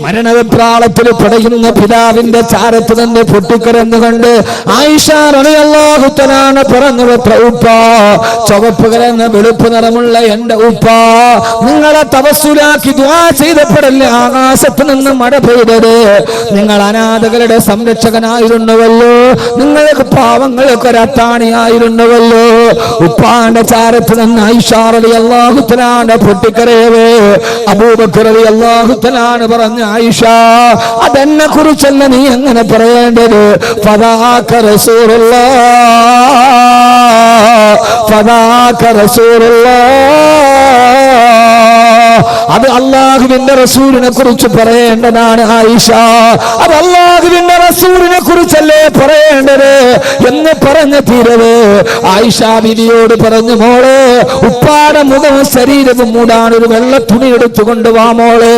മരണവെപ്രാളത്തിൽ പടയുന്ന പിതാവിന്റെ ചാരത്ത് നിന്ന് പൊട്ടിക്കരന്നുകൊണ്ട് ആയിഷ റളിയല്ലാഹു തആല പറഞ്ഞു, ഉപ്പ, ചുവപ്പ് കലർന്ന വെളുപ്പ് നിറമുള്ള എന്റെ ഉപ്പ, നിങ്ങളെ തവസ്സുലാക്കി ദുആ ചെയ്തപ്പോഴല്ലേ ആകാശത്ത് നിന്ന് മഴ പെയ്തത്? നിങ്ങൾ അനാഥകളുടെ സംരക്ഷകനായിരുന്നുവല്ലോ, നിങ്ങൾക്ക് പാവങ്ങൾക്ക് ഒരു അത്താണിയായിരുന്നുവല്ലോ. ഉപ്പാന്റെ ചാരത്ത് നിന്ന് ആയിഷ റളിയല്ലാഹു തആല പൊട്ടിക്കരയവേ അബൂബക്കർ റളിയല്ലാഹു തആല പറഞ്ഞു, ആയിഷ, അതെന്നെ കുറിച്ചല്ല നീ എങ്ങനെ പറയേണ്ടത്. ഫദാക റസൂലുള്ളാഹ്, ഫദാക റസൂലുള്ളാഹ്, അത് അല്ലാഹുവിന്റെ റസൂലിനെ കുറിച്ച് പറയേണ്ടതാണ് ആയിഷ, അത് അല്ലാഹുവിന്റെ റസൂലിനെ കുറിച്ചല്ലേ പറയേണ്ടത് എന്ന് പറഞ്ഞ തീരവേ ആയിഷ ബിവിയോട് പറഞ്ഞു, മോളെ, ഉപ്പാടെ മുഖവും ശരീരവും മൂടാൻ ഒരു വെള്ള തുണി എടുത്തുകൊണ്ട് വാ മോളെ,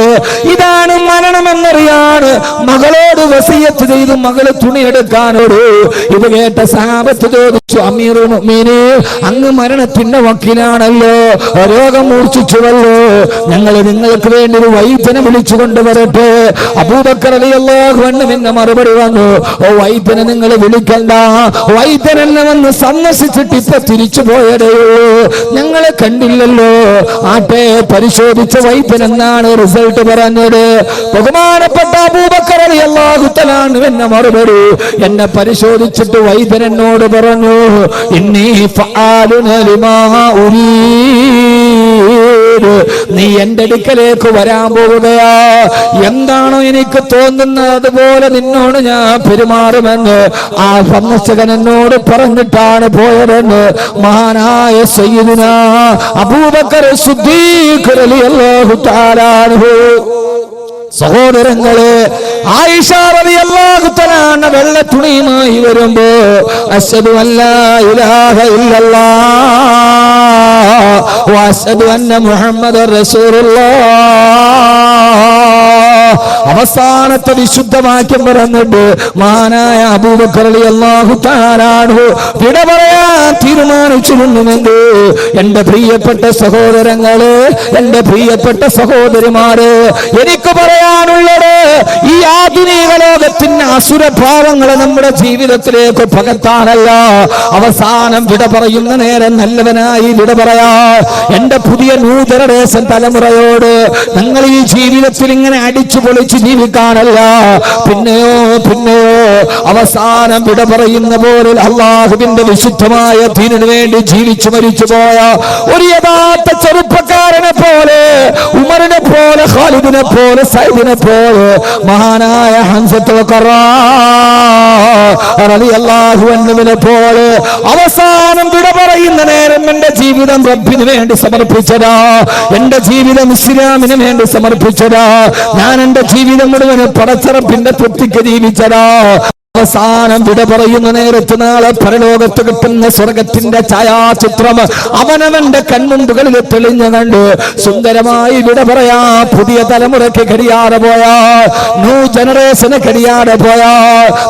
ഇതാണ് മരണമെന്നറിയാണ് മകളോട് വസിയത്ത് ചെയ്തു മകള് തുണി എടുക്കാനോട്. ഇത് കേട്ട സഹാബത്ത് ചോദിച്ചു, അമീറുൽ മുഅ്മിനീൻ, അങ്ങ് മരണത്തിന്റെ വക്കീലാണല്ലോ, രോഗം മൂർച്ഛിച്ചുവല്ലോ, ഞങ്ങൾ നിങ്ങൾക്ക് വേണ്ടി ഒരു വൈദ്യനെ വിളിച്ചു കൊണ്ടുവരട്ടെ? അബൂബക്കർ റളിയല്ലാഹു അൻഹു പിന്നെ മറുപടി വന്നു, ഓ വൈദ്യനെ നിങ്ങൾ വിളിക്കണ്ട, വൈദ്യൻ എന്നെ വന്ന് സന്ദർശിച്ചിട്ട് ഇപ്പൊ തിരിച്ചു പോയതേയുള്ളൂ, ഞങ്ങളെ കണ്ടില്ലല്ലോ. ആട്ടെ, പരിശോധിച്ച വൈദ്യൻ എന്നാണ് റിസൾട്ട് പറഞ്ഞത്? ബഹുമാനപ്പെട്ട അബൂബക്കർ റളിയല്ലാഹു തആല എന്നെ മറുപടി, എന്നെ പരിശോധിച്ചിട്ട് വൈദ്യൻ എന്നോട് പറഞ്ഞു, ഇന്നി ഫആലുന ലിമാ ഉരീദ്, നീ എന്റെ അടുക്കലേക്ക് വരാൻ പോവുകയാ, എന്താണോ എനിക്ക് തോന്നുന്നത് അതുപോലെ നിന്നോട് ഞാൻ പെരുമാറുമെന്ന് ആ സന്ദർശകൻ എന്നോട് പറഞ്ഞിട്ടാണ് പോയതെന്ന് മഹാനായ സയ്യിദുനാ അബൂബക്കർ സിദ്ദീഖ് റളിയല്ലാഹു തആല അൻഹു. സഹോദരങ്ങളെ, ആയിഷ റളിയല്ലാഹു തആല വെള്ള തുണിയുമായി വരുമ്പോ അശ്ഹദു അല്ലാ ഇലാഹ ഇല്ലല്ലാഹ് വ അശ്ഹദു അന്ന മുഹമ്മദർ റസൂലുള്ളാഹ് അവസാനത്തെ വിശുദ്ധവാക്യം പറഞ്ഞിട്ട് മഹാനായ അബൂബക്കർ റളിയല്ലാഹു തആല അൻഹു വിട പറയാൻ തീരുമാനിച്ചിരുന്നുവെങ്കിൽ എന്റെ പ്രിയപ്പെട്ട സഹോദരങ്ങളെ, എന്റെ പ്രിയപ്പെട്ട സഹോദരിമാരെ, എനിക്ക് പറയാനുള്ളത് ഈ ആധുനിക ലോകത്തിന്റെ അസുരഭാവങ്ങളെ നമ്മുടെ ജീവിതത്തിലേക്ക് പകർത്താനല്ല, അവസാനം വിട പറയുന്ന നേരം നല്ലവനായി വിട പറയാ എന്റെ പുതിയ ന്യൂ ജനറേഷൻ തലമുറയോട് ഞങ്ങൾ ഈ ജീവിതത്തിൽ ഇങ്ങനെ അടിച്ചു പൊളിച്ച് ജീവിക്കാനല്ല, പിന്നെയോ അവസാനം വിട പറയുന്ന പോലെ അല്ലാഹുവിന്റെ വിശുദ്ധമായ ദീനിനു വേണ്ടി ജീവിച്ചു മരിച്ചു പോയ ഒരു യഥാർത്ഥ ചെറുപ്പക്കാരനെ പോലെ, ഉമറിനെ പോലെ, ഖാലിദിനെ പോലെ, സൈദിനെ പോലെ, മഹാനായ ഹംസത്തുൽ റളിയല്ലാഹു അൻഹുവിനെ പോലെ അവസാനം വിട പറയുന്ന നേരം എന്റെ ജീവിതം റബ്ബിന് വേണ്ടി സമർപ്പിച്ചതാ, എന്റെ ജീവിതം ഇസ്ലാമിന് വേണ്ടി സമർപ്പിച്ചതാ, ഞാൻ എന്റെ ജീവിതം മുഴുവൻ പടച്ചറപ്പിന്റെ തൃപ്തിക്ക് ജീവിച്ചതാ. അവസാനം വിട പറയുന്ന നേരത്ത് നാളെ പരലോകത്ത് കിട്ടുന്ന സ്വർഗത്തിന്റെ ഛായാചിത്രം അവനവന്റെ കൺമുമ്പുകളിൽ തെളിഞ്ഞു കണ്ട് സുന്ദരമായി വിട പറയാ പുതിയ തലമുറയ്ക്ക് കഴിയാതെ പോയാ, ന്യൂ ജനറേഷന് കഴിയാതെ പോയാ,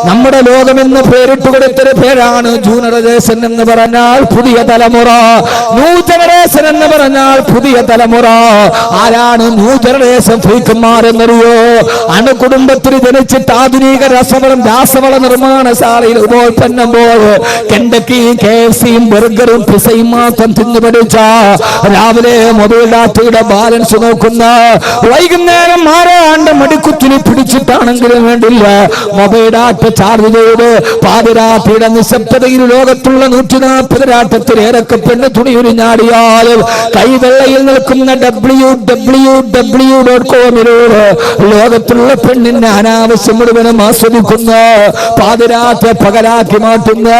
നമ്മുടെ ലോകമെന്ന് പേരിട്ട് കൊടുത്തൊരു പേരാണ് ജനറേഷൻ എന്ന് പറഞ്ഞാൽ പുതിയ തലമുറ, ന്യൂ ജനറേഷൻ എന്ന് പറഞ്ഞാൽ പുതിയ തലമുറ. ആരാണ് ന്യൂ ജനറേഷൻ ഫ്രീക്കന്മാരെന്നറിയോ? അണുകുടുംബത്തിൽ ജനിച്ചിട്ട് ആധുനിക രാസവള നിർമ്മാണശാലയിൽ ഉപോൽപ്പന്നമ്പോൾ കെൻഡക്കിയും KFCയും ബർഗറും പിസയും മാത്രം തിന്നു പഠിച്ച, രാവിലെ മൊബൈൽ ഡാറ്റയുടെ ബാലൻസ് നോക്കുന്ന, വൈകുന്നേരം ആരാണ്ട് മടിക്കുത്തിരി പിടിച്ചിട്ടാണെങ്കിലും വേണ്ടില്ല മൊബൈൽ ഡാറ്റ ചാർജ് ചെയ്ത് പാതിരാത്രിയുടെ നിശബ്ദതയിൽ ലോകത്തുള്ള 140 രാട്ടത്തിലേറൊക്കെ പെണ്ണ് തുണി ഉരിഞ്ഞാടിയാലും കൈവെള്ളയിൽ നിൽക്കുന്ന www.com ലോകത്തുള്ള പെണ്ണിന്റെ അനാവശ്യം മുഴുവനും ആസ്വദിക്കുന്ന, പാതിരാത്രി പകലാക്കി മാറ്റുന്ന,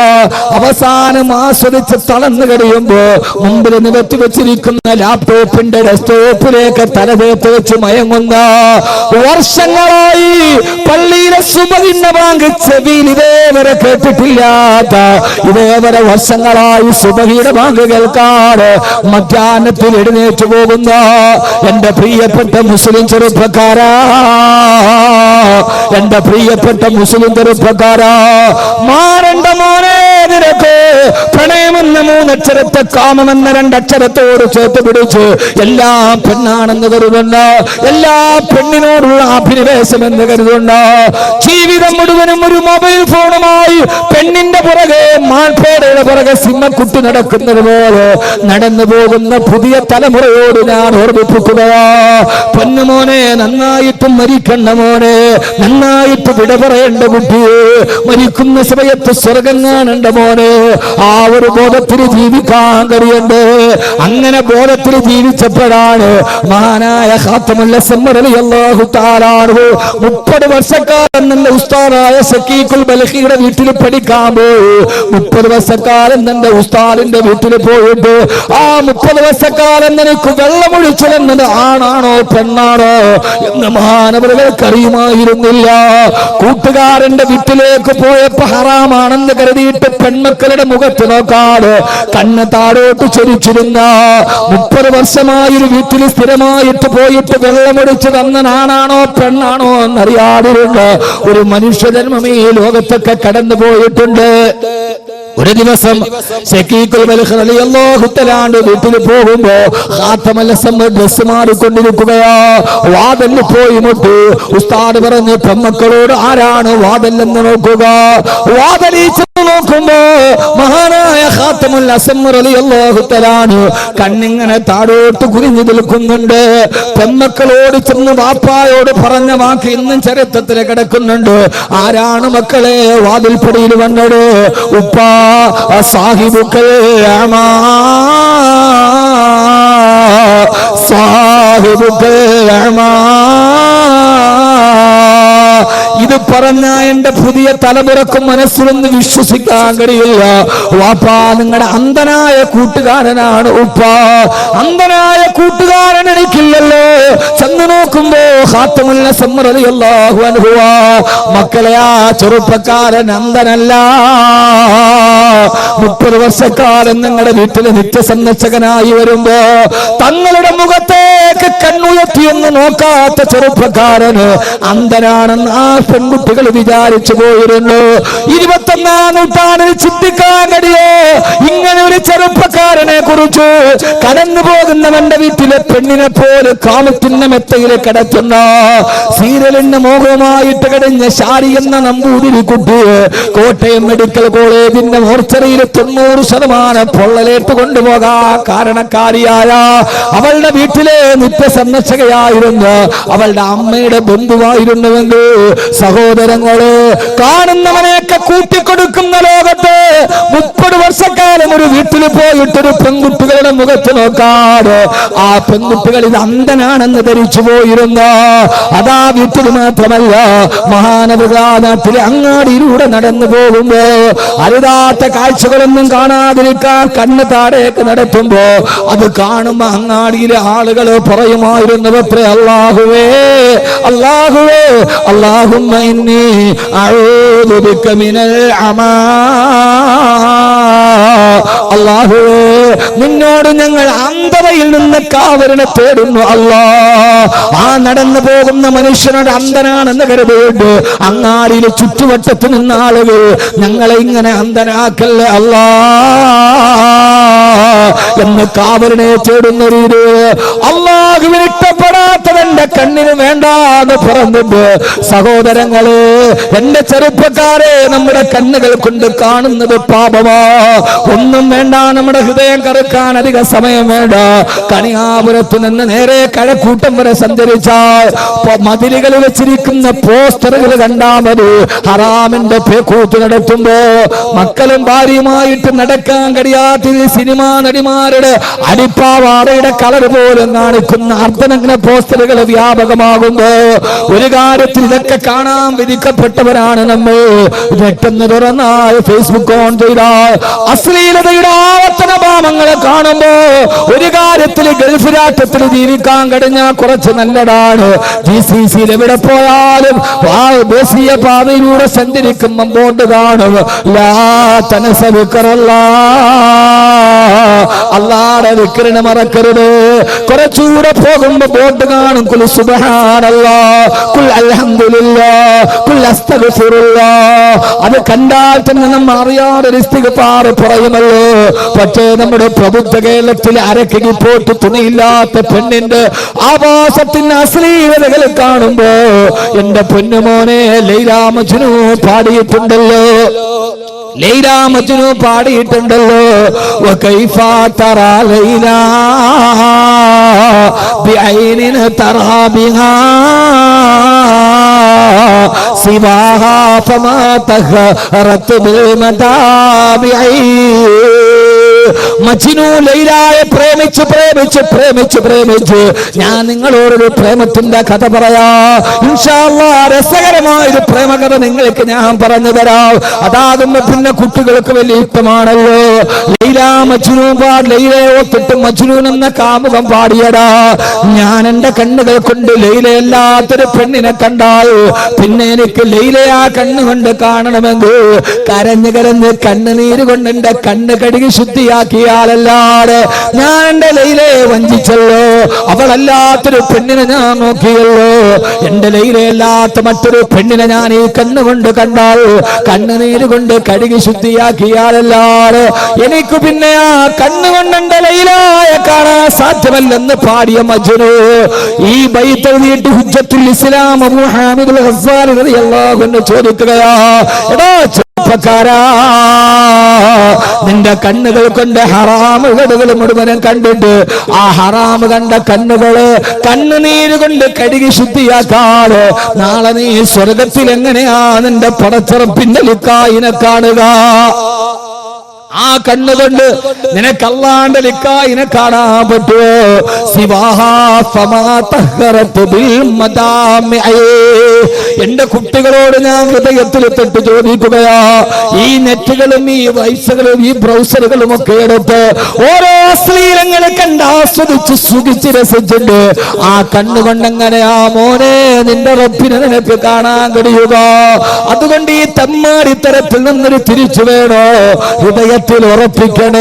അവസാനം ആസ്വദിച്ച് തളർന്നു കഴിയുമ്പോ മുമ്പിൽ നികത്തി വെച്ചിരിക്കുന്ന ലാപ്ടോപ്പിന്റെ ഡെസ്ക്ടോപ്പിലേക്ക് തലതേത്ത് വെച്ച് മയങ്ങുന്ന, വർഷങ്ങളായി പള്ളിയിലെ സുബഹിന്റെ ബാങ്ക് ചെവിയിൽ ഇതേവരെ കേട്ടിട്ടില്ലാത്ത, ഇതേവരെ വർഷങ്ങളായി സുബഹിയുടെ ബാങ്ക് കേൾക്കാതെ മധ്യാഹ്നത്തിൽ എഴുന്നേറ്റ് പോകുന്ന എന്റെ പ്രിയപ്പെട്ട മുസ്ലിം ചെറുപ്പക്കാരാ, എന്റെ പ്രിയപ്പെട്ട മുസ്ലിം ചെറുപ്പക്കാരാ, മാറണ്ട മോനെ, നിനക്ക്? പ്രണയമെന്ന മൂന്നക്ഷരത്തെ കാമമെന്ന രണ്ടക്ഷരത്തോട് ചേർത്ത് പിടിച്ച് എല്ലാ പെണ്ണാണെന്ന് കരുതുന്ന, എല്ലാ പെണ്ണിനോടുള്ള അഭിനിവേശം എന്ന് കരുതുന്ന, ജീവിതം മുഴുവനും ഒരു മൊബൈൽ ഫോണുമായി പെണ്ണിന്റെ പുറകെ മാൻപേടയുടെ പുറകെ സിംഹക്കുട്ടി നടക്കുന്നത് പോലെ നടന്നു പോകുന്ന പുതിയ തലമുറയോട് ഞാൻ ഓർമ്മിപ്പിക്കുകയാ. പൊന്നുമോനെ, നന്നായിട്ട് മരിക്കണ്ട മോനെ, നന്നായിട്ട് വിട പറയേണ്ട കുട്ടിയെ, മരിക്കുന്ന സമയത്ത് സ്വർഗം കാണണ്ട മോനെ. ആ ഒരു ബോധത്തിൽ ജീവിക്കാൻ കഴിയണ്ടേ? അങ്ങനെ ബോധത്തിൽ ജീവിച്ചപ്പോഴാണ് മഹാനായ ഖാത്തമുൽ അസ്മർ റളിയല്ലാഹു തആല അൻഹു 30 വർഷക്കാലം തന്റെ ഉസ്താദായ സക്കീഖുൽ ബൽഖിയുടെ വീട്ടിൽ പഠിക്കാൻ പോയി. 30 വർഷക്കാലം തന്റെ ഉസ്താദിന്റെ വീട്ടിൽ പോയിട്ട് ആ 30 വർഷക്കാലം നിനക്ക് വെള്ളമൊഴിച്ചു തന്നത് ആണാണോ പെണ്ണാണോ എന്ന് മഹാനവറുകൾക്ക് അറിയുമായിരുന്നില്ല. കൂട്ടുകാരന്റെ വീട്ടിലേക്ക് പോയപ്പോ ഹറാമാണെന്ന് കരുതിയിട്ട് പെൺമക്കളുടെ മുഖത്ത് നോക്കാതെ കണ്ണ് താഴോട്ട് ചൊരിച്ചിരുന്ന 30 വർഷമായൊരു വീട്ടിൽ സ്ഥിരമായിട്ട് പോയിട്ട് വെള്ളമൊടിച്ച് തന്നനാണാണോ പെണ്ണാണോ എന്നറിയാതിരുന്ന ഒരു മനുഷ്യജന്മം ഈ ലോകത്തൊക്കെ കടന്നു പോയിട്ടുണ്ട്. ഒരു ദിവസം സക്കീഖുൽ ബൽഖി റളിയല്ലാഹു തആല വീട്ടിൽ പോകുമ്പോ ഖാത്തമുൽ അസ്മർ ഡ്രസ് മാറിക്കൊണ്ടിരിക്കുകയാ. വാതിലിൽ പോയി മുട്ടി. ഉസ്താദ് പറഞ്ഞു, പെൺമക്കളോട് ആരാണ് വാതിലെന്ന് നോക്കുക. വാതിലിൽ നോക്കുമ്പോ മഹാനായ ഖാത്തമുൽ അസ്മർ റളിയല്ലാഹു തആല കണ്ണിങ്ങനെ താഴോട്ട് കുനിഞ്ഞു നിൽക്കുന്നുണ്ട്. പെൺമക്കളോട് ചെന്ന് വാപ്പായോട് പറഞ്ഞ വാക്ക് ഇന്നും ചരിത്രത്തിൽ കിടക്കുന്നുണ്ട്. ആരാണ് മക്കളെ വാതിൽപ്പടിയിൽ വന്നത്? ഉപ്പാ സാഹിബുക്കൽ അമാ, സാഹിബുക്കൽ അമാ. ഇത് പറഞ്ഞ എന്റെ പുതിയ തലമുറക്കും മനസ്സിലൊന്ന് വിശ്വസിക്കാൻ കഴിയില്ല. വാപ്പാ, നിങ്ങളുടെ അന്ധനായ കൂട്ടുകാരനാണ് ഉപ്പ. അന്ധനായ കൂട്ടുകാരൻ എനിക്കില്ലല്ലോ. ചെന്ന് നോക്കുമ്പോ ഖാത്തമുൽ അസ്മർ റളിയല്ലാഹു അൻഹു, മക്കളെ ആ ചെറുപ്പക്കാരൻ അന്ധനല്ല. 30 വർഷക്കാലം നിങ്ങളുടെ വീട്ടില് നിത്യസന്ദർശകനായി വരുമ്പോ തങ്ങളുടെ മുഖത്തേക്ക് കണ്ണുയർത്തിയൊന്ന് നോക്കാത്ത ചെറുപ്പക്കാരന് അന്ധനാണെന്ന് ആ പെൺകുട്ടികൾ വിചാരിച്ചു പോയിരുന്നു. 21ാം നൂറ്റാണ്ടിൽ ചിന്തിക്കാൻ കഴിയോ ഇങ്ങനെ ഒരു ചെറുപ്പക്കാരനെ കുറിച്ച്? കടന്നു പോകുന്നവന്റെ വീട്ടിലെ പെണ്ണിനെ പോലെ കാമത്തിന്റെ മെത്തയിൽ കിടത്തുന്ന, സീരിയലിന്റെ മോഹമായിട്ട് കഴിഞ്ഞ ഷാരി എന്ന നമ്പൂതിരി കുട്ടി കോട്ടയം മെഡിക്കൽ കോളേജിന്റെ മോർച്ചറിയിൽ 90% പൊള്ളലേറ്റ് കൊണ്ടുപോകാ കാരണക്കാരിയായ അവളുടെ വീട്ടിലെ നിത്യസന്ദർശകയായിരുന്നു. അവളുടെ അമ്മയുടെ ബന്ധുവായിരുന്നുവെങ്കിൽ സഹോദരങ്ങള്, കാണുന്നവനെയൊക്കെ കൂട്ടിക്കൊടുക്കുന്ന ലോകത്ത് 30 വർഷക്കാലം ഒരു വീട്ടിൽ പോയിട്ടൊരു പെൺകുട്ടികളുടെ മുഖത്ത് നോക്കാതെ ആ പെൺകുട്ടികൾ ഇത് അന്ധനാണെന്ന് ധരിച്ചു പോയിരുന്ന അതാ വീട്ടിൽ മാത്രമല്ല മഹാനവരാ നാട്ടിലെ അങ്ങാടിയിലൂടെ നടന്നു പോകുമ്പോ അരുതാത്ത കാഴ്ചകളൊന്നും കാണാതിരിക്കാൻ കണ്ണ് താഴേക്ക് നടത്തുമ്പോ അത് കാണുമ്പോ അങ്ങാടിയിലെ ആളുകൾ പറയുമായിരുന്നു, അത്രേ, അല്ലാഹുവേ അല്ലാഹുവേ അല്ലാഹുമ്മ ഇന്നി അഊദു ബിക മിനൽ അമാ. അല്ലാഹുവേ, നിന്നോട് ഞങ്ങൾ അന്ധതയിൽ നിന്ന് കാവലിനെ തേടുന്നു അല്ലാ. ആ നടന്നു പോകുന്ന മനുഷ്യനോട് അന്ധനാണെന്ന് കരുതിയിട്ട് അങ്ങാടിയിൽ ചുറ്റുവട്ടത്ത് നിന്ന ആളുകൾ ഞങ്ങളെ ഇങ്ങനെ അന്ധനാക്കല്ലേ അല്ലാ എന്ന് കാവലിനെ തേടുന്ന രീതി അല്ലാഹുവിന് ഇഷ്ടപ്പെടാത്തതെന്റെ കണ്ണിന് വേണ്ടാന്ന് പറഞ്ഞിട്ട് സഹോദരങ്ങളെ, എന്റെ ചെറുപ്പക്കാരെ, നമ്മുടെ കണ്ണുകൾ കൊണ്ട് കാണുന്നത് പാപമാ. ഒന്നും വേണ്ട, നമ്മുടെ ഹൃദയം കറുക്കാൻ അധിക സമയം വേണ്ട. കണിയാപുരത്ത് നിന്ന് നേരെ കഴക്കൂട്ടം വരെ സഞ്ചരിച്ചാൽ മതിലുകൾ വെച്ചിരിക്കുന്ന പോസ്റ്ററുകൾ കണ്ടാൽ മതി. ഹറാമിന്റെ പേക്കൂത്ത് നടത്തുമ്പോ മക്കളും ഭാര്യയുമായിട്ട് നടക്കാൻ കഴിയാത്ത സിനിമാ നടിമാരുടെ അടിപ്പാവാടയുടെ കളർ പോലും കാണിക്കുന്ന അർദ്ധനഗ്ന പോസ്റ്ററുകൾ വ്യാപകമാകുമ്പോ ഒരു കാര്യത്തിൽ ഇതൊക്കെ കാണാൻ വിധിക്കപ്പെട്ടവരാണ് നമ്മൾ. പെട്ടെന്ന് തുറന്നാൽ ഫേസ്ബുക്ക് ഓൺ ചെയ്താൽ അശ്ലീലതയുടെ ആവർത്തന ഭാവങ്ങളെ കാണുമ്പോ ഒരു കാര്യത്തിൽ ഗൾഫ് രാഷ്ട്രത്തിൽ ജീവിക്കാൻ കഴിഞ്ഞാൽ കുറച്ച് നല്ലതാണ്. GCC എവിടെ പോയാലും ദേശീയ പാതയിലൂടെ സഞ്ചരിക്കുമ്പോൾ ബോർഡ് കാണും, ലാ തനസ ദിക്റല്ലാഹ് അല്ലാഹുവിന്റെ ദിക്റിനെ മറക്കരുത്. കുറച്ചുകൂടെ പോകുമ്പോ ബോട്ട് കാണും ഖുൽ സുബ്ഹാനല്ലാഹ്, ഖുൽ അൽഹംദുലില്ലാഹ്, ഖുൽ അസ്തഗ്ഫിറുല്ലാഹ്. അത് കണ്ടാൽ തന്നെ നമ്മൾ അറിയാതെ ഇസ്തിഗ്ഫാർ പറയുമല്ലോ. പക്ഷേ നമ്മുടെ പ്രബുദ്ധ കേരളത്തിൽ അരക്കിന് പോട്ട് തുണിയില്ലാത്ത പെണ്ണിന്റെ ആവാസത്തിന് അശ്ലീലതകൾ കാണുമ്പോ എന്റെ പൊന്നുമോനെ Laila Majnu പാടിയിട്ടുണ്ടല്ലോ, Laila Majnu പാടിയിട്ടുണ്ടല്ലോ. വകൈഫ തറാ Laila ബിഐനിൻ തറാ ബിഹാ സിവാഹാ ഫമാ തഹറത് ബിൽ മദാബിഇ. മജ്നു ലൈലയെ പ്രേമിച്ച് പ്രേമിച്ച് പ്രേമിച്ച് പ്രേമിച്ച് ഞാൻ നിങ്ങളോടൊരു പ്രേമത്തിന്റെ കഥ പറയാ. ഇൻഷാ അല്ലാഹ് രസകരമായൊരു പ്രേമകഥ നിങ്ങൾക്ക് ഞാൻ പറഞ്ഞു തരാം. അതാകുമ്പോ പിന്നെ കുട്ടികൾക്ക് വലിയ ഇഷ്ടമാണല്ലോ. ലൈല മജ്നു ലൈലയെ ഒത്തിട്ട് മജ്നൂൻ എന്ന കാമുകം പാടിയടാ. ഞാൻ എന്റെ കണ്ണുകൾ കൊണ്ട് ലൈലയല്ലാത്തൊരു പെണ്ണിനെ കണ്ടാൽ പിന്നെ എനിക്ക് ലൈലയെ ആ കണ്ണുകൊണ്ട് കാണണമെങ്കിൽ കരഞ്ഞ് കരഞ്ഞ് കണ്ണുനീര് കൊണ്ട് എന്റെ കണ്ണ് കഴുകി ശുദ്ധിയാക്കിയാലല്ലാതെ ഞാൻ എന്റെ ലൈലയെ വഞ്ചിച്ചല്ലോ. അവളല്ലാത്തൊരു പെണ്ണിനെ ഞാൻ നോക്കിയല്ലോ. എന്റെ ലൈലയല്ലാത്ത മറ്റൊരു പെണ്ണിനെ ഞാൻ ഈ കണ്ണുകൊണ്ട് കണ്ടാൽ കണ്ണുനീര് കൊണ്ട് കഴുകി ശുദ്ധിയാക്കിയാലല്ലാതെ എനിക്ക് പിന്നെ ആ കണ്ണുകൊണ്ട് എന്റെ ലൈലയെ കാണാൻ സാധ്യമല്ലെന്ന് പാടിയ മജ്നു ഈ ബൈത്ത് എഴുതിയിട്ട് ഹുജ്ജത്തുൽ ഇസ്ലാം അബൂ ഹാമിദുൽ ഗസ്സാലി റളിയല്ലാഹു അൻഹു ചോദിക്കുകയാ, എടാ ചെറുപ്പക്കാരാ, നിന്റെ കണ്ണുകൾ കൊണ്ട് ഹറാമുകൾ മുഴുവനും കണ്ടിട്ട് ആ ഹറാമ് കണ്ട കണ്ണുകള് കണ്ണുനീര് കൊണ്ട് കഴുകി ശുദ്ധിയാക്കാതെ നാളെ നീ സ്വർഗത്തിൽ എങ്ങനെയാ നിന്റെ പടച്ചറപ്പിന്റെ ലിക്കായിനെ കാണുക? ആ കണ്ണുകൊണ്ട് നിനക്ക് അല്ലാഹുവിന്റെ ലിക്കായിനെ കാണാൻ പറ്റുമോ? സിവാഹാ ഫമാ തഹറത് ബിൽ മദാമിഇ. എന്റെ കുട്ടികളോട് ഞാൻ ഹൃദയത്തിൽ തൊട്ട് ചോദിക്കുകയാ, ഈ നെറ്റുകളും ഈ വൈസുകളും ഈ ബ്രൗസറുകളും ഒക്കെ എടുത്ത് ഓരോ അശ്ലീലങ്ങളെ കണ്ട് ആസ്വദിച്ച് സുഖിച്ച് രസിച്ചിട്ട് ആ കണ്ണുകൊണ്ടെങ്ങനെയാ മോനെ നിന്റെ റബ്ബിനെ നിനക്ക് കാണാൻ കഴിയുക? അതുകൊണ്ട് ഈ തെമ്മാടിത്തരത്തിൽ നിന്നൊരു തിരിച്ചു വേണോ? ഹൃദയത്തിൽ ഉറപ്പിക്കണം.